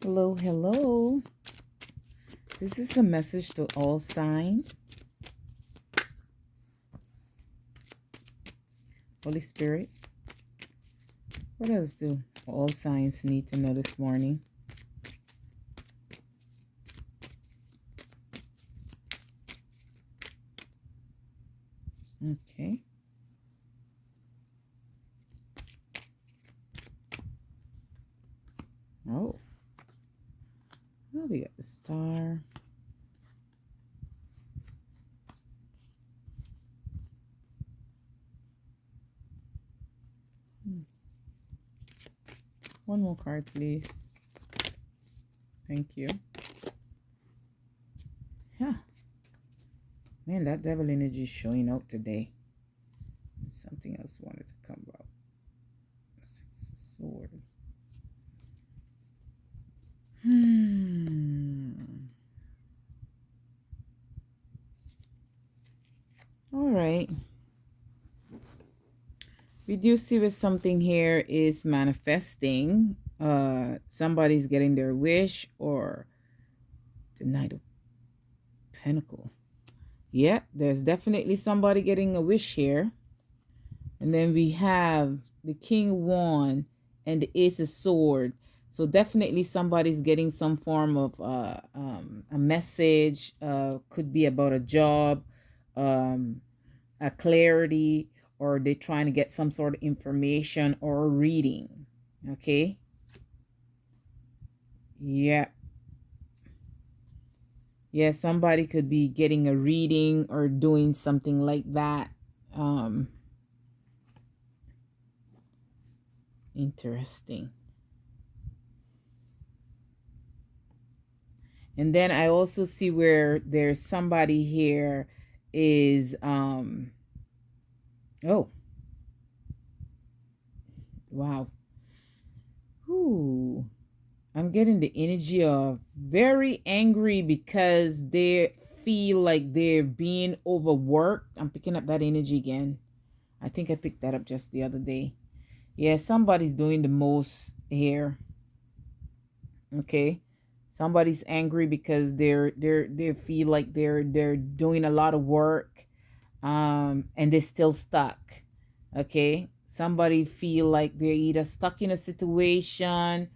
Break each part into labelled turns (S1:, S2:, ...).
S1: Hello, hello. This is a message to all signs. Holy Spirit, what else do all signs need to know this morning? Okay. Oh, well, we got the star. One more card, please. Thank you. Yeah. Man, that devil energy is showing out today. There's something else wanted to come about. Six of Swords. All right. We do see with something here is manifesting. Somebody's getting their wish, or the Knight of Pentacle. Yeah, there's definitely somebody getting a wish here. And then we have the King Wand and the Ace of Sword. So definitely somebody's getting some form of a message. Could be about a job, a clarity, or they're trying to get some sort of information or a reading. Okay. Yeah. Yeah, somebody could be getting a reading or doing something like that. Interesting. And then I also see where there's somebody here is oh, wow. Ooh. I'm getting the energy of very angry because they feel like they're being overworked. I'm picking up that energy again. I think I picked that up just the other day. Yeah, somebody's doing the most here. Okay. Somebody's angry because they feel like they're doing a lot of work and they're still stuck. Okay. Somebody feel like they're either stuck in a situation,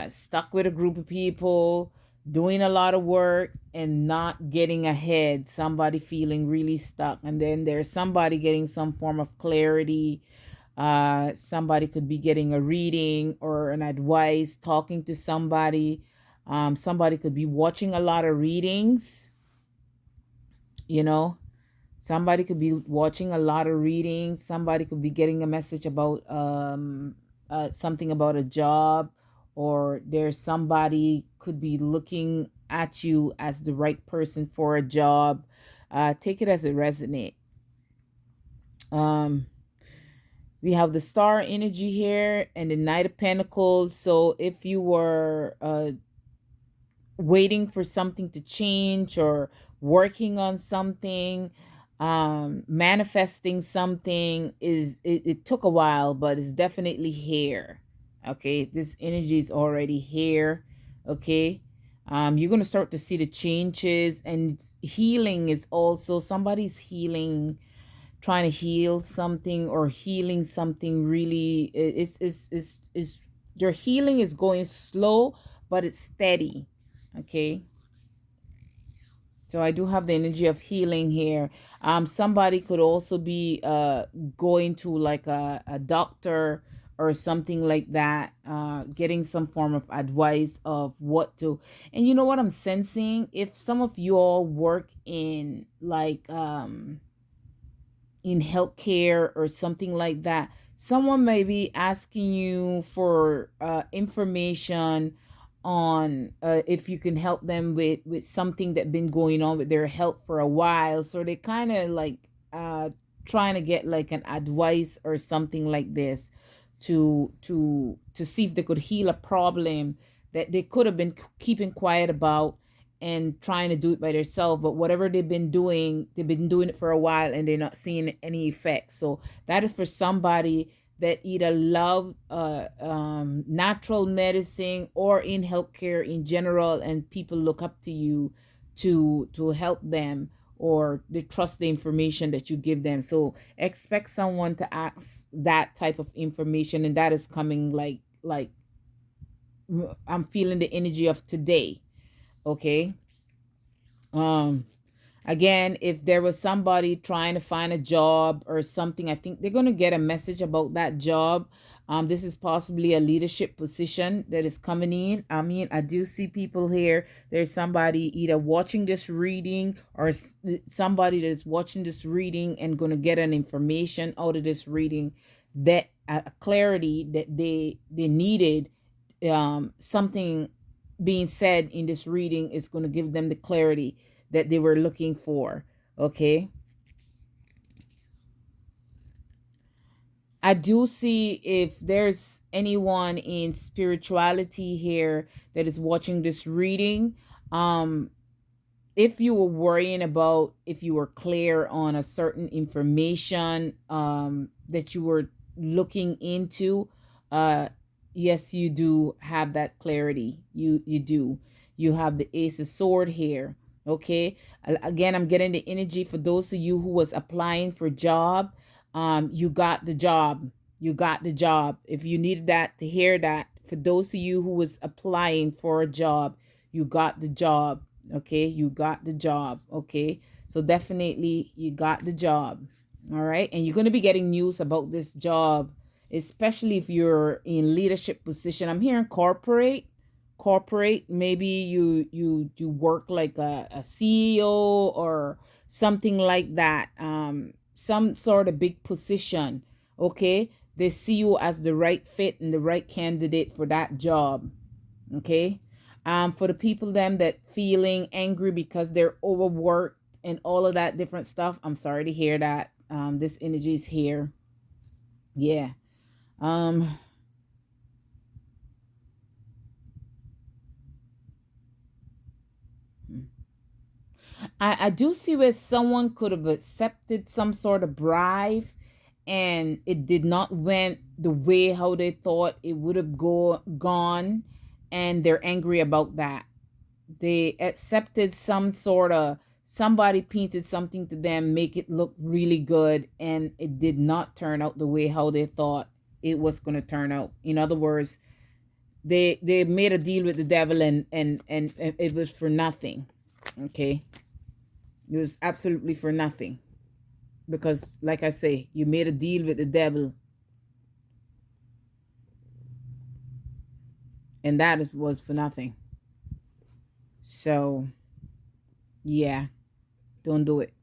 S1: stuck with a group of people, doing a lot of work and not getting ahead. Somebody feeling really stuck. And then there's somebody getting some form of clarity. Somebody could be getting a reading or an advice, talking to somebody. Somebody could be watching a lot of readings, you know. Somebody could be watching a lot of readings. Somebody could be getting a message about something about a job, or there's somebody could be looking at you as the right person for a job. Take it as it resonates. We have the star energy here and the Knight of Pentacles. So if you were waiting for something to change or working on something, manifesting something, it took a while, but it's definitely here. Okay, this energy is already here. Okay. You're going to start to see the changes, and healing is also somebody's healing, trying to heal something or healing something. Really, it's your healing is going slow, but it's steady. Okay. So I do have the energy of healing here. Somebody could also be going to like a doctor or something like that, getting some form of advice of what to. And you know what I'm sensing? If some of you all work in like in healthcare or something like that, someone may be asking you for information on if you can help them with something that been going on with their health for a while. So they kind of like trying to get like an advice or something like this to see if they could heal a problem that they could have been keeping quiet about and trying to do it by themselves. But whatever they've been doing it for a while and they're not seeing any effects. So that is for somebody that either love natural medicine or in healthcare in general, and people look up to you to help them, or they trust the information that you give them. So expect someone to ask that type of information, and that is coming like I'm feeling the energy of today. Okay. um Again, if there was somebody trying to find a job or something, I think they're going to get a message about that job. This is possibly a leadership position that is coming in. I mean, I do see people here. There's somebody either watching this reading, or somebody that is watching this reading and going to get an information out of this reading, that a clarity that they needed. Something being said in this reading is going to give them the clarity that they were looking for. Okay. I do see if there's anyone in spirituality here that is watching this reading. Um, if you were worrying about if you were clear on a certain information that you were looking into, uh, yes, you do have that clarity. You do. You have the Ace of Sword here. Okay. Again, I'm getting the energy for those of you who was applying for job. You got the job. You got the job. If you needed that to hear that, for those of you who was applying for a job, you got the job. Okay, you got the job. Okay, so definitely you got the job. All right, and you're going to be getting news about this job, especially if you're in leadership position. I'm hearing corporate. Maybe you work like a CEO or something like that. Some sort of big position. Okay, they see you as the right fit and the right candidate for that job. Okay. For the people them that feeling angry because they're overworked and all of that different stuff, I'm sorry to hear that. This energy is here. Yeah. um I do see where someone could have accepted some sort of bribe, and it did not went the way how they thought it would have gone, and they're angry about that. They accepted some sort of, somebody painted something to them, make it look really good, and it did not turn out the way how they thought it was going to turn out. In other words, they made a deal with the devil, and it was for nothing. Okay, it was absolutely for nothing, because like I say, you made a deal with the devil, and that was for nothing. So yeah, don't do it.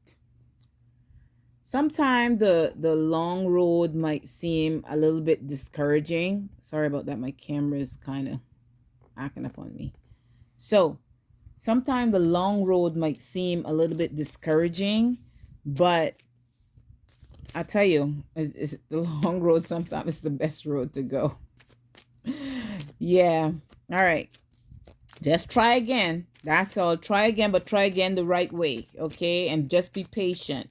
S1: Sometimes the long road might seem a little bit discouraging. Sorry about that, my camera is kind of acting up on me. So sometimes the long road might seem a little bit discouraging, but I tell you, the long road sometimes is the best road to go. Yeah. All right. Just try again. That's all. Try again, but try again the right way. Okay. And just be patient.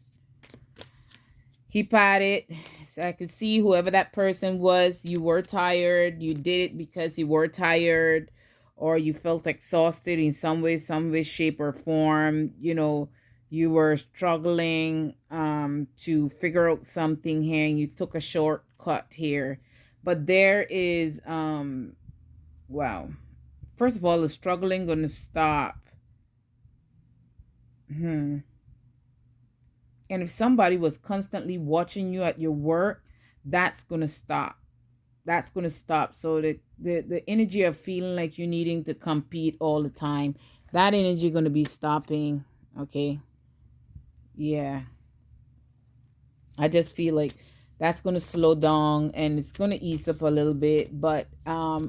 S1: Keep at it. So I could see whoever that person was, you were tired. You did it because you were tired, or you felt exhausted in some way, shape, or form. You were struggling to figure out something here, and you took a shortcut here. But there is wow. First of all, the struggling gonna stop. Hmm. And if somebody was constantly watching you at your work, that's going to stop. That's going to stop. So the energy of feeling like you needing to compete all the time, that energy going to be stopping. Okay. Yeah. I just feel like that's going to slow down, and it's going to ease up a little bit. But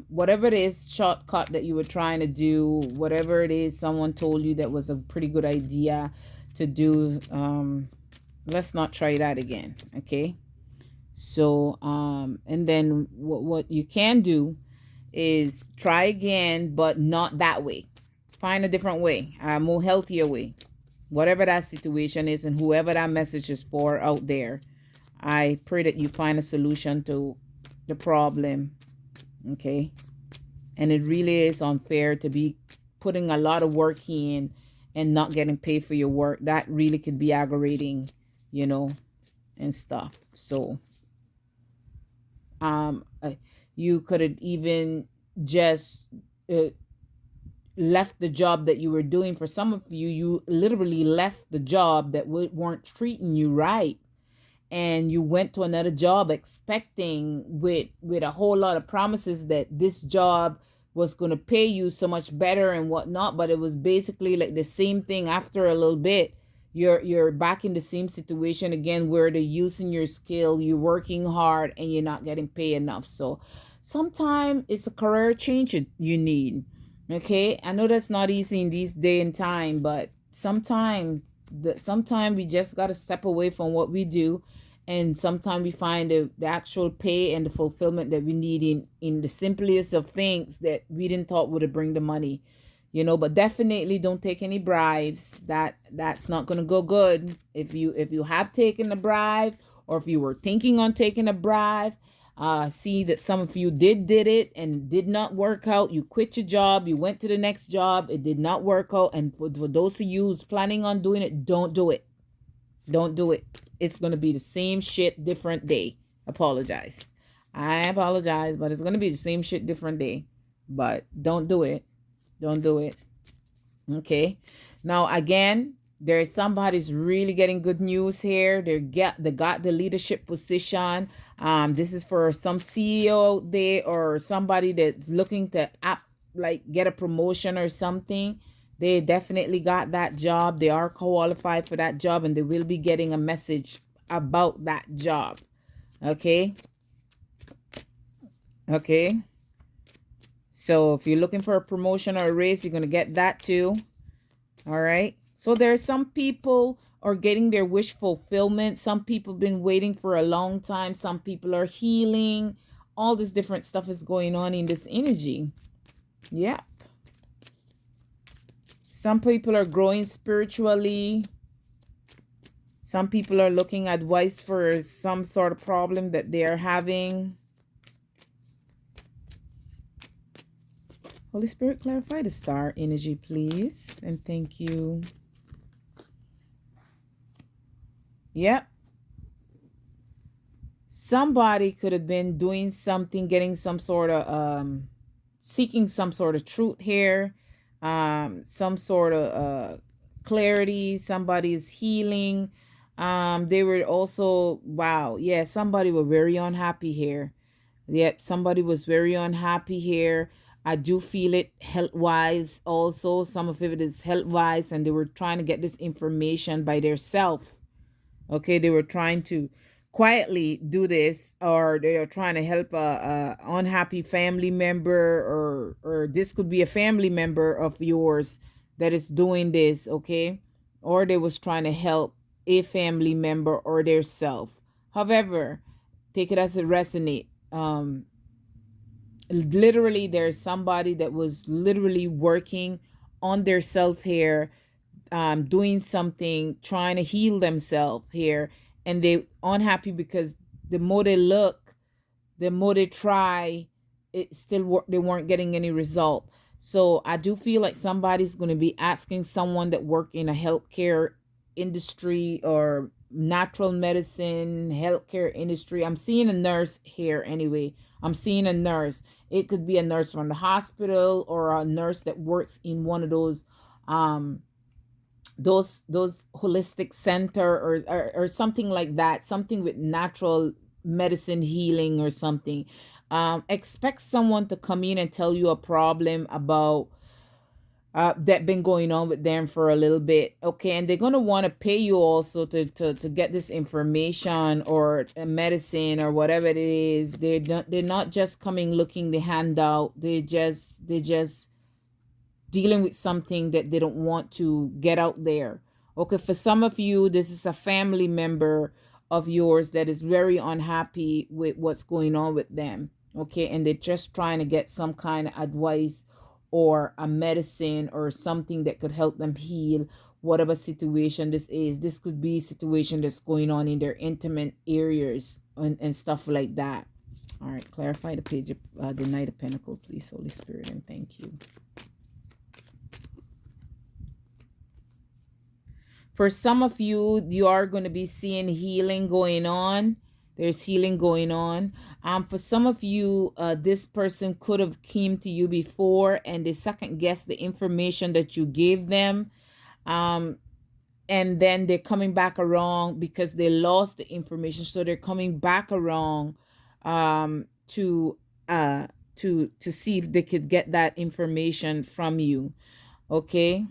S1: whatever it is, shortcut that you were trying to do, whatever it is someone told you that was a pretty good idea to do, let's not try that again. Okay. So and then what you can do is try again, but not that way. Find a different way, a more healthier way, whatever that situation is, and whoever that message is for out there. I pray that you find a solution to the problem. Okay. And it really is unfair to be putting a lot of work in and not getting paid for your work. That really could be aggravating, you know, and stuff. So, you could have even just uh, left the job that you were doing. For some of you, you literally left the job that weren't treating you right, and you went to another job expecting with a whole lot of promises that this job was going to pay you so much better and whatnot, but it was basically like the same thing. After a little bit, you're back in the same situation again, where they're using your skill, you're working hard and you're not getting paid enough. So sometimes it's a career change you need. Okay, I know that's not easy in these day and time, but sometimes we just got to step away from what we do, and sometimes we find the actual pay and the fulfillment that we need in the simplest of things that we didn't thought would bring the money, but definitely don't take any bribes. That's not going to go good. If you have taken a bribe, or if you were thinking on taking a bribe, see that some of you did it and did not work out. You quit your job, you went to the next job, it did not work out. And for those of you who's planning on doing it, don't do it. Don't do it. It's going to be the same shit, different day. Apologize. I apologize, but it's going to be the same shit, different day. But don't do it. Don't do it. Okay. Now, again, there's somebody's really getting good news here. They got the leadership position. This is for some CEO there, or somebody that's looking to get a promotion or something. They definitely got that job. They are qualified for that job, and they will be getting a message about that job. Okay. Okay. So if you're looking for a promotion or a raise, you're going to get that too. All right. So there are some people are getting their wish fulfillment. Some people have been waiting for a long time. Some people are healing. All this different stuff is going on in this energy. Yeah. Some people are growing spiritually. Some people are looking at advice for some sort of problem that they are having. Holy Spirit, clarify the star energy, please. And thank you. Yep. Somebody could have been doing something, getting some sort of, seeking some sort of truth here. Some sort of clarity. Somebody's healing. They were also, wow. Yeah, somebody was very unhappy here. Yep, somebody was very unhappy here. I do feel it health-wise also. Some of it is health-wise, and they were trying to get this information by themselves. Okay, they were trying to quietly do this, or they are trying to help a unhappy family member, or this could be a family member of yours that is doing this, okay? Or they was trying to help a family member or their self. However, take it as it resonate. Literally, there's somebody that was literally working on their self here, doing something, trying to heal themselves here, and they unhappy because the more they look, the more they try, it still they weren't getting any result. So I do feel like somebody's going to be asking someone that work in a healthcare industry or natural medicine healthcare industry. I'm seeing a nurse here anyway. I'm seeing a nurse. It could be a nurse from the hospital, or a nurse that works in one of those holistic center, or something like that, something with natural medicine healing or something. Expect someone to come in and tell you a problem about that been going on with them for a little bit. Okay, and they're going to want to pay you also to get this information or medicine or whatever it is. They're not just coming looking the handout. They just dealing with something that they don't want to get out there. Okay, for some of you, this is a family member of yours that is very unhappy with what's going on with them. Okay, and they're just trying to get some kind of advice or a medicine or something that could help them heal whatever situation this is. This could be a situation that's going on in their intimate areas and stuff like that. All right, clarify the page of the Knight of Pentacles, please, Holy Spirit, and thank you. For some of you, you are going to be seeing healing going on. There's healing going on. For some of you, this person could have came to you before and they second guessed the information that you gave them. And then they're coming back around because they lost the information. So they're coming back around to see if they could get that information from you. Okay.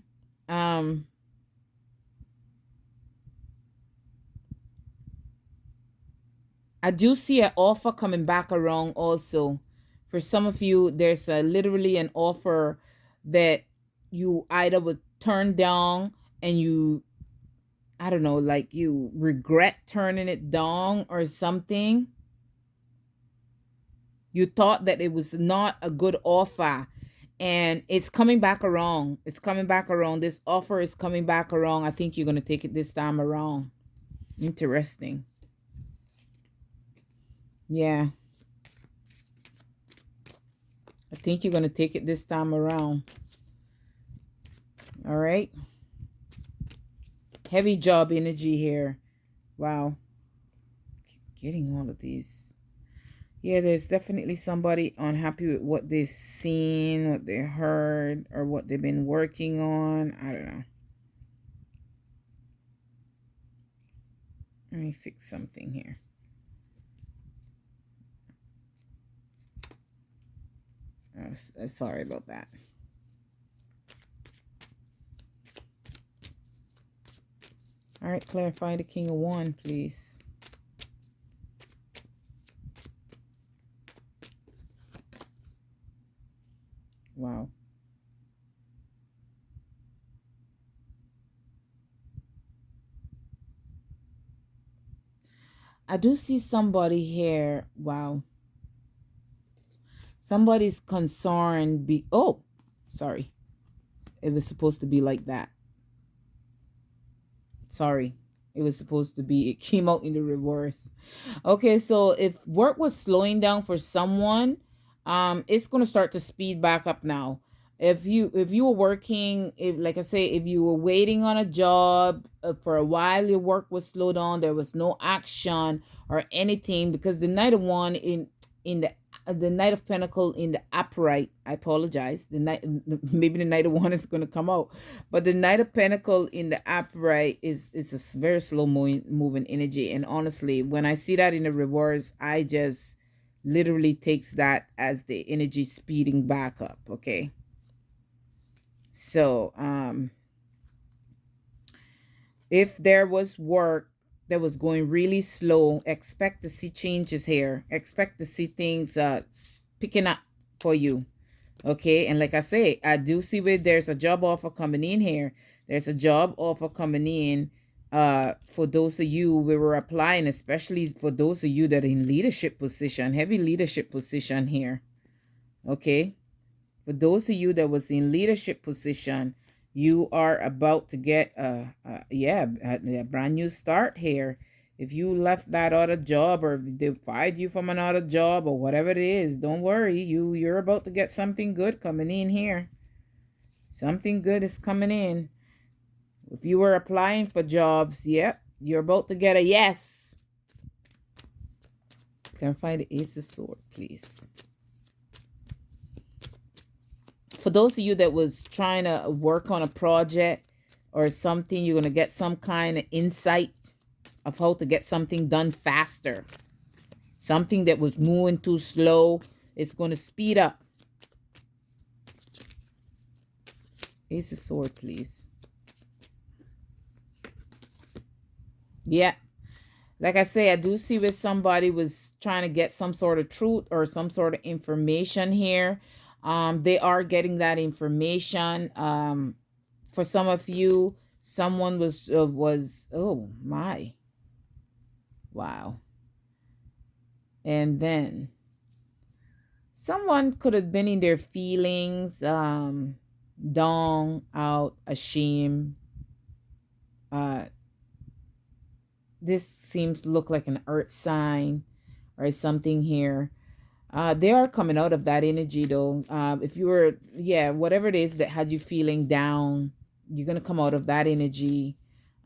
S1: I do see an offer coming back around also. For some of you, there's literally an offer that you either would turn down and you, I don't know, like you regret turning it down or something. You thought that it was not a good offer and it's coming back around. It's coming back around. This offer is coming back around. I think you're going to take it this time around. Interesting. Yeah. I think you're going to take it this time around. All right. Heavy job energy here. Wow. Keep getting all of these. Yeah, there's definitely somebody unhappy with what they've seen, what they heard, or what they've been working on. I don't know. Let me fix something here. Sorry about that. All right, clarify the King of Wands, please. Wow. I do see somebody here. Wow. Somebody's concerned. Oh, sorry. It was supposed to be like that. Sorry. It was supposed to be, it came out in the reverse. Okay, so if work was slowing down for someone, it's going to start to speed back up now. If you were working, if like I say, if you were waiting on a job for a while, your work was slowed down, there was no action or anything, because the Knight of Wands in the Knight of Pentacle in the upright, I apologize, the Knight, maybe the Knight of Wands is going to come out, but the Knight of Pentacle in the upright is a very slow moving energy. And honestly, when I see that in the reverse, I just literally takes that as the energy speeding back up. Okay, so if there was work that was going really slow, expect to see changes here. Expect to see things picking up for you. Okay, and like I say, I do see where there's a job offer coming in here. There's a job offer coming in for those of you we were applying, especially for those of you that are in leadership position, heavy leadership position here. Okay, for those of you that was in leadership position, you are about to get a brand new start here. If you left that other job, or if they fired you from another job, or whatever it is, don't worry. You're about to get something good coming in here. Something good is coming in. If you were applying for jobs, yep, you're about to get a yes. Can I find the Ace of Swords, please? For those of you that was trying to work on a project or something, you're going to get some kind of insight of how to get something done faster. Something that was moving too slow, it's going to speed up. Ace of Swords, please. Yeah. Like I say, I do see where somebody was trying to get some sort of truth or some sort of information here. They are getting that information. For some of you, someone was oh my, wow. And then someone could have been in their feelings, down, out, ashamed. This seems to look like an earth sign or something here. They are coming out of that energy though. If you were, yeah, whatever it is that had you feeling down, you're gonna come out of that energy.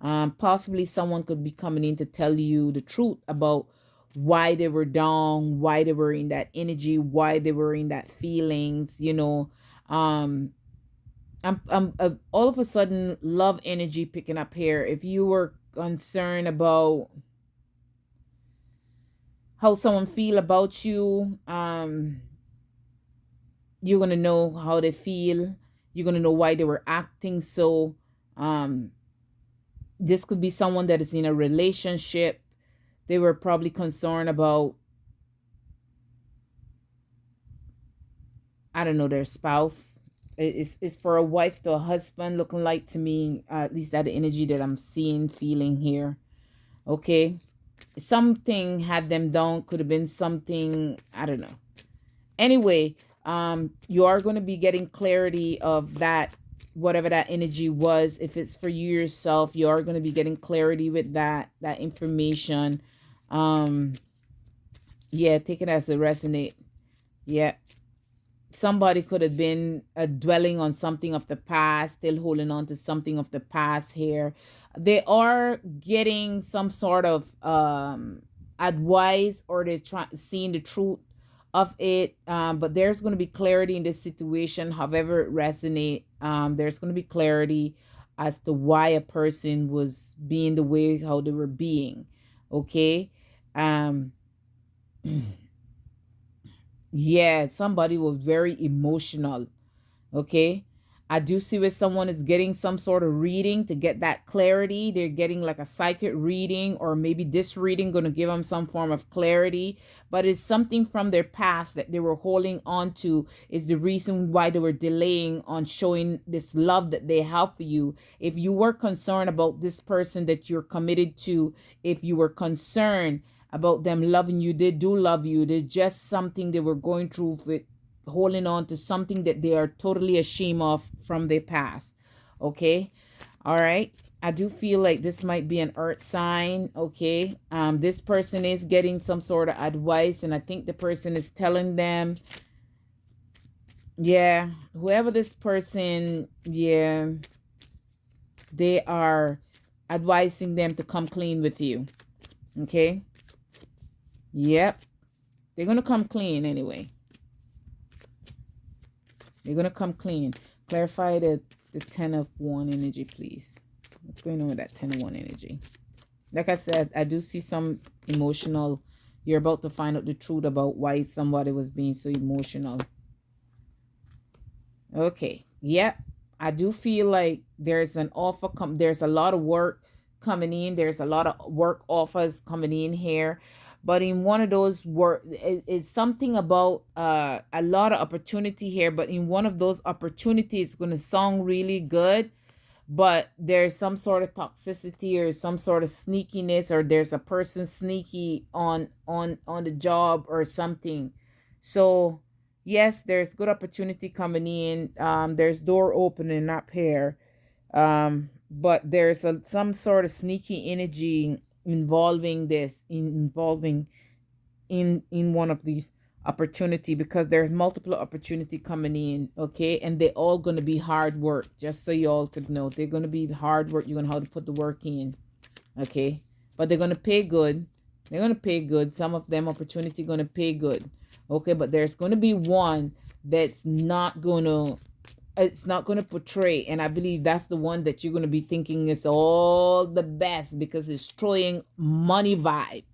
S1: Possibly someone could be coming in to tell you the truth about why they were down, why they were in that energy, why they were in that feelings. Um, I'm all of a sudden love energy picking up here. If you were concerned about how someone feel about you, you're gonna know how they feel. You're gonna know why they were acting so. um this could be someone that is in a relationship. They were probably concerned about, I don't know, their spouse. It's for a wife to a husband, looking like to me, at least that the energy that I'm seeing, feeling here. Okay, something had them down. Could have been something, I don't know. Anyway, you are going to be getting clarity of that, whatever that energy was. If it's for you yourself, you are going to be getting clarity with that information. um yeah, take it as it resonate. Yeah, somebody could have been dwelling on something of the past, still holding on to something of the past here. They are getting some sort of advice, or they're trying seeing the truth of it. But there's going to be clarity in this situation, however it resonate. There's going to be clarity as to why a person was being the way how they were being. Okay. um Yeah, somebody was very emotional. Okay. I do see where someone is getting some sort of reading to get that clarity. They're getting like a psychic reading, or maybe this reading going to give them some form of clarity. But it's something from their past that they were holding on to, is the reason why they were delaying on showing this love that they have for you. If you were concerned about this person that you're committed to, if you were concerned about them loving you, they do love you. There's just something they were going through with holding on to something that they are totally ashamed of from their past. Okay. All right. I do feel like this might be an earth sign. Okay. This person is getting some sort of advice, and I think the person is telling them, yeah, whoever this person, yeah, they are advising them to come clean with you. Okay. Yep. They're going to come clean anyway. They're going to come clean. Clarify the 10 of 1 energy, please. What's going on with that 10 of 1 energy? Like I said, I do see some emotional. You're about to find out the truth about why somebody was being so emotional. Okay. Yep. I do feel like there's an offer. There's a lot of work coming in. There's a lot of work offers coming in here. But in one of those work, it's something about a lot of opportunity here. But in one of those opportunities, it's going to sound really good, but there's some sort of toxicity or some sort of sneakiness, or there's a person sneaky on the job or something. So yes, there's good opportunity coming in. There's door opening up here. But there's some sort of sneaky energy involving involving in one of these opportunity, because there's multiple opportunity coming in. Okay, and they're all going to be hard work, just so you all could know. They're going to be hard work. You're going to have to put the work in. Okay, but they're going to pay good. They're going to pay good. Some of them opportunity going to pay good. Okay, but there's going to be one that's not going to, it's not going to portray, and I believe that's the one that you're going to be thinking is all the best, because it's throwing money vibe.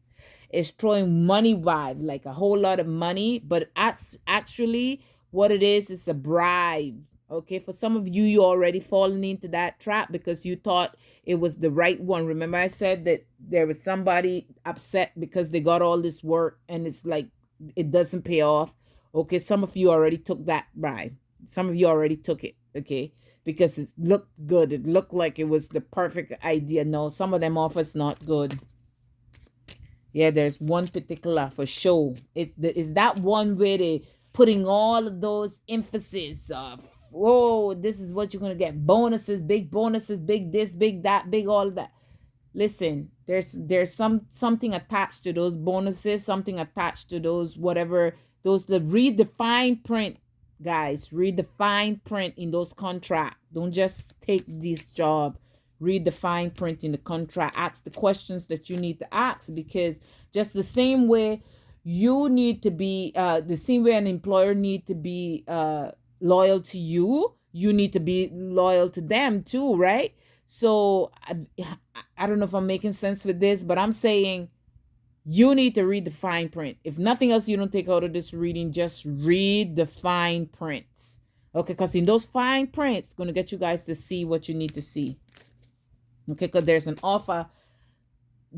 S1: It's throwing money vibe, like a whole lot of money, but actually what it is a bribe. Okay, for some of you, you already fallen into that trap because you thought it was the right one. Remember I said that there was somebody upset because they got all this work and it's like it doesn't pay off. Okay, some of you already took that bribe. Some of you already took it. Okay, because it looked good. It looked like it was the perfect idea. No, some of them offers not good. Yeah, there's one particular for sure. Is that one where they putting all of those emphasis of, whoa, this is what you're gonna get. Bonuses, big this, big that, big all of that. Listen, there's something attached to those bonuses, something attached to those whatever Read the fine print, guys. Read the fine print in those contracts. Don't just take this job. Read the fine print in the contract. Ask the questions that you need to ask, because just the same way you need to be, the same way an employer need to be loyal to you, you need to be loyal to them too, right? So I don't know if I'm making sense with this, but I'm saying you need to read the fine print. If nothing else you don't take out of this reading, just read the fine prints. Okay, because in those fine prints, it's going to get you guys to see what you need to see. Okay, because there's an offer,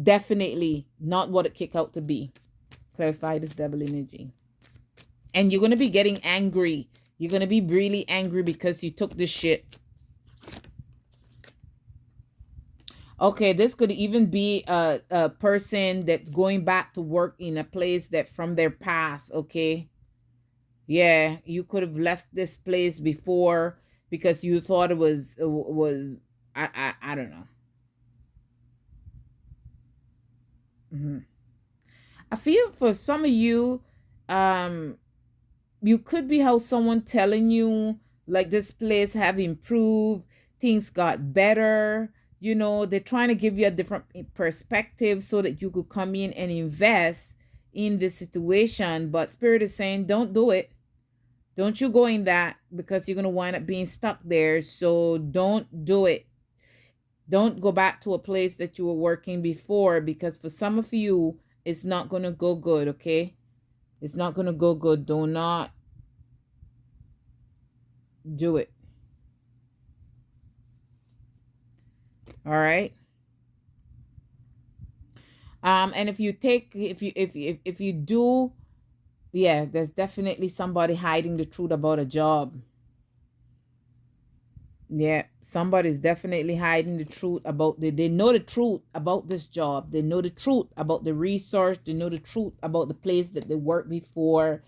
S1: definitely not what it kick out to be. Clarify this devil energy. And you're going to be getting angry. You're going to be really angry because you took this shit. Okay, this could even be a person that's going back to work in a place that from their past, okay? Yeah, you could have left this place before because you thought it was I don't know. I feel for some of you, you could be how someone telling you like this place have improved, things got better. You know, they're trying to give you a different perspective so that you could come in and invest in this situation. But Spirit is saying, don't do it. Don't you go in that, because you're going to wind up being stuck there. So don't do it. Don't go back to a place that you were working before, because for some of you, it's not going to go good, okay? It's not going to go good. Do not do it. All right? And if you do, yeah, there's definitely somebody hiding the truth about a job. Yeah, somebody's definitely hiding the truth about they know the truth about this job. They know the truth about the research. They know the truth about the place that they worked before.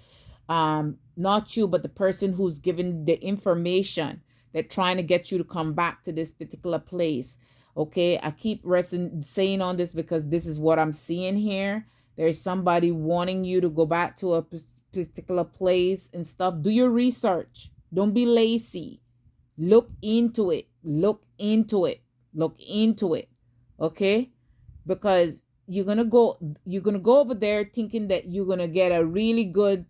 S1: Not you, but the person who's given the information. They're trying to get you to come back to this particular place. Okay, I keep saying on this because this is what I'm seeing here. There's somebody wanting you to go back to a particular place and stuff. Do your research. Don't be lazy. Look into it. Look into it. Look into it. Okay? Because you're gonna go over there thinking that you're gonna get a really good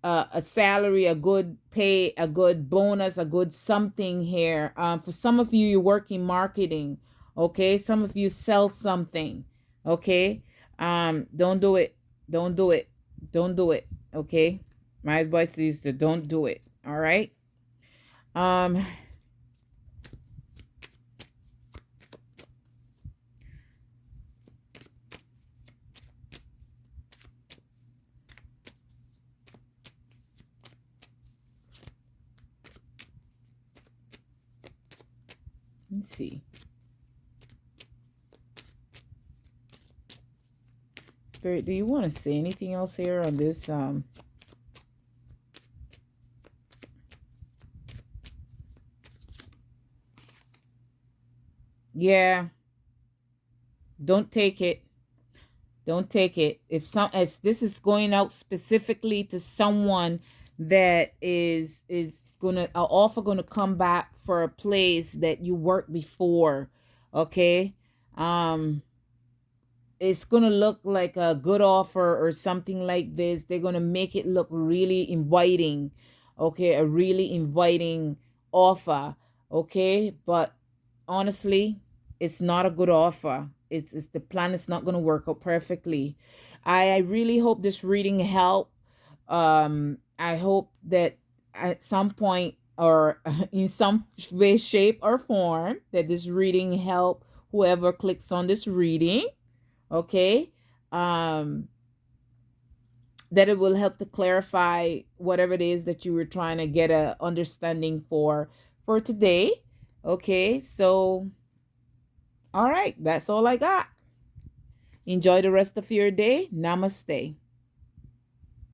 S1: a salary, a good pay, a good bonus, a good something here. For some of you, you work in marketing. Okay, some of you sell something. Okay, don't do it. Don't do it. Don't do it. Okay, my advice is to don't do it. All right. Um. Let me see. Spirit, do you want to say anything else here on this? Yeah. Don't take it. Don't take it. If this is going out specifically to someone that is gonna an offer gonna come back for a place that you worked before, okay? It's gonna look like a good offer or something like this. They're gonna make it look really inviting, okay? A really inviting offer, okay? But honestly, it's not a good offer. It's the plan is not going to work out perfectly. I really hope this reading helped. I hope that at some point or in some way, shape, or form that this reading help whoever clicks on this reading. Okay. That it will help to clarify whatever it is that you were trying to get a understanding for today. Okay, so all right, that's all I got. Enjoy the rest of your day. Namaste.